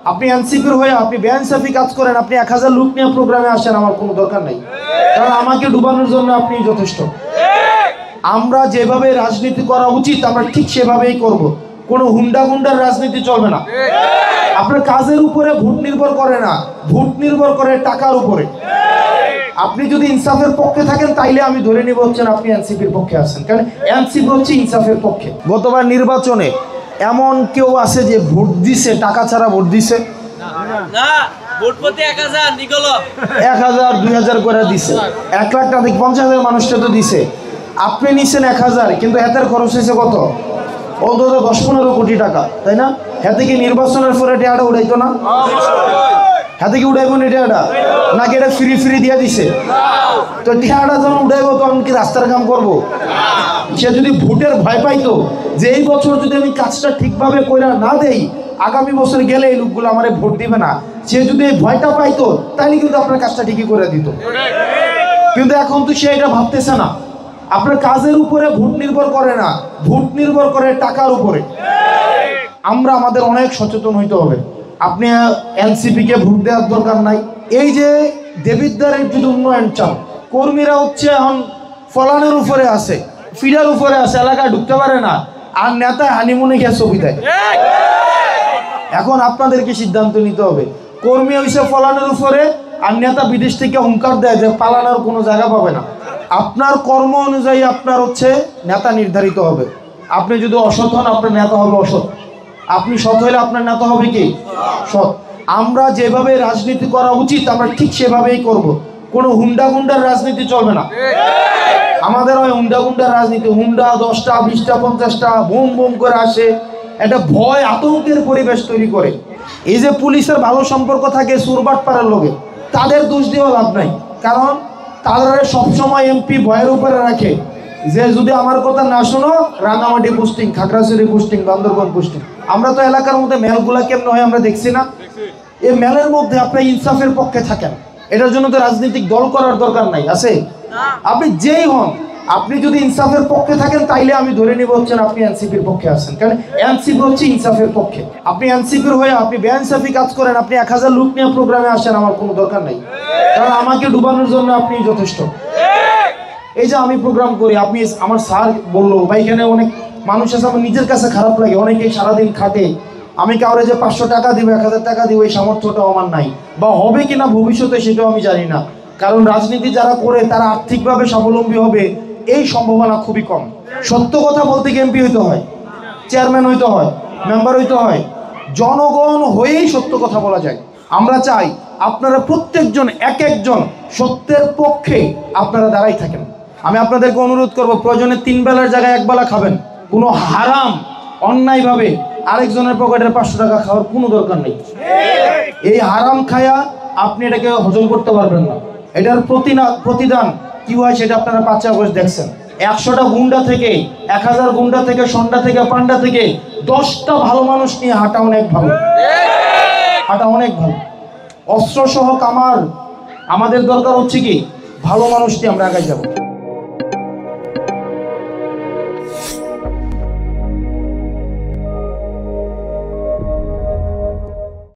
আপনি এনসিপির হয়ে আপনি বেআইনসাফি কাজ করেন, আপনি 1000 লোক নিয়ে প্রোগ্রামে আসেন, আমার কোনো দরকার নাই, কারণ আমাকে ডুবানোর জন্য আপনি যথেষ্ট। আমরা যেভাবে রাজনীতি করা উচিত আমরা ঠিক সেভাবেই করব। কোনো হুন্ডা গুন্ডার রাজনীতি চলবে না। আপনার কাজের উপরে ভোট নির্ভর করে না, ভোট নির্ভর করে টাকার উপরে। আপনি যদি ইনসাফের পক্ষে থাকেন তাইলে আমি ধরে নিব হচ্ছেন আপনি এনসিপির পক্ষে আছেন, কারণ এনসিপি হচ্ছে ইনসাফের পক্ষে। গতবার নির্বাচনে এমন কেউ আছে যে ভোট দিছে টাকা ছাড়া ভোট দিছে? না, ভোট প্রতি 1000 নিগল 1000 2000 করে দিছে, 1 লাখ টাকা 50,000 মানুষটা তো দিছে। আপনি নিছেন 1000, কিন্তু হাতের খরচ হয়েছে কত? অন্তত 10-15 কোটি টাকা, তাই না? হাতে কি নির্বাচনের পরে টাকাটা উড়াইতো না? হাতে কি উড়াইব না টাকাটা? নাকি এটা ফ্রি ফ্রি দিয়ে দিছে? তো টাকাটা যখন উড়াইব তখন কি রাস্তার কাম করব? সে যদি ভোটের ভয় পাইতো যে এই বছর যদি আমি কাজটা ঠিকভাবে কইরা না দেই, আগামী বছর গেলে এই লোকগুলো আমারে ভোট দিবে না, সে যদি এই ভয়টা পাইতো তাহলে কিন্তু আপনার কাজটা ঠিকই করে দিত। কিন্তু এখন তো সে এটা ভাবতেছে না। আপনার কাজের উপরে ভোট নির্ভর করে না, ভোট নির্ভর করে টাকার উপরে। আমরা আমাদের অনেক সচেতন হইতে হবে। আপনি এনসিপিকে ভোট দেওয়ার দরকার নাই। এই যে দেবিদ্বারের যদি উন্নয়ন চান, কর্মীরা হচ্ছে এখন ফলানের উপরে আছে, ফিডার উপরে আছে, এলাকায় ঢুকতে পারে না, আর নেতা হানিমুনে গিয়ে ছবি দেয়। এখন আপনাদেরকে সিদ্ধান্ত নিতে হবে, কর্মী হইছে ফলানের উপরে, আর নেতা বিদেশ থেকে হুঙ্কার দেয় যে পালানোর কোনো জায়গা পাবে না। আপনার কর্ম অনুযায়ী আপনার হচ্ছে নেতা নির্ধারিত হবে। আপনি যদি অসৎ হন আপনার নেতা হবে অসৎ, আপনি সৎ হলে আপনার নেতা হবে কি? সৎ। আমরা যেভাবে রাজনীতি করা উচিত আমরা ঠিক সেভাবেই করব। কোনো হুন্ডা গুন্ডার রাজনীতি চলবে না। আমাদের ওই হুন্ডা গুন্ডার রাজনীতি, হুন্ডা 10টা 20টা 50টা বুম বুম করে আসে, একটা ভয় আতঙ্কের পরিবেশ তৈরি করে। এই যে পুলিশের ভালো সম্পর্ক থাকে সুরবাট পাড়ার লোকে, তাদের দোষ দেওয়া লাভ নাই, কারণ তারা সবসময় এমপি ভয়ের উপরে রাখে যে যদি আমার কথা না শোনো Rangamati posting, Khagrachari posting, Bandarban posting. আমরা তো এলাকার মধ্যে মেলগুলা কেমন হয় আমরা দেখছি না? এই মেলের মধ্যে আপনি ইনসাফের পক্ষে থাকেন, এটার জন্য তো রাজনৈতিক দল করার দরকার নাই, আছে? আপনি যেই হন, আপনি যদি ইনসাফের পক্ষে থাকেন তাইলে আমি ধরে নিব হচ্ছেন আপনি এনসিপির পক্ষে আছেন, কারণ এনসিপি হচ্ছে ইনসাফের পক্ষে। আপনি এনসিপির হয়ে আপনি বেআইনসাফি কাজ করেন, আপনি 1000 লোক নিয়ে প্রোগ্রামে আসেন, আমার কোনো দরকার নাই, কারণ আমাকে ডুবানোর জন্য আপনি যথেষ্ট। এই যে আমি প্রোগ্রাম করি, আপনি আমার স্যার বললো ভাই এখানে অনেক মানুষ আছে, আমার নিজের কাছে খারাপ লাগে, অনেকেই সারাদিন খাটে, আমি কাউরে যে 500 টাকা দিব 1000 টাকা দিব এই সামর্থ্যটাও আমার নাই, বা হবে কিনা ভবিষ্যতে সেটাও আমি জানি না, কারণ রাজনীতি যারা করে তারা আর্থিকভাবে স্বাবলম্বী হবে এই সম্ভাবনা খুবই কম। সত্য কথা বলতে কি এমপি হইতে হয়, চেয়ারম্যান হইতে হয়, মেম্বার হইতে হয়? জনগণ হয়েই সত্য কথা বলা যায়। আমরা চাই আপনারা প্রত্যেকজন এক একজন সত্যের পক্ষে আপনারা দাঁড়াই থাকেন। আমি আপনাদেরকে অনুরোধ করব, প্রয়োজনে 3 বেলার জায়গায় 1 বেলা খাবেন। কোনো হারাম অন্যায়ভাবে আরেকজনের পকেটের 500 টাকা খাওয়ার কোনো দরকার নেই। এই হারাম খায়া আপনি এটাকে হজম করতে পারবেন না। এটার প্রতিদান কি হয় সেটা আপনারা 5 আগস্ট দেখছেন। 100টা গুন্ডা থেকে 1000 গুন্ডা থেকে সন্ডা থেকে পান্ডা থেকে 10টা ভালো মানুষ নিয়ে হাঁটা অনেক ভালো, হাঁটা অনেক ভালো। অস্ত্র সহ কামার, আমাদের দরকার হচ্ছে কি ভালো মানুষ নিয়ে আমরা আগে যাব।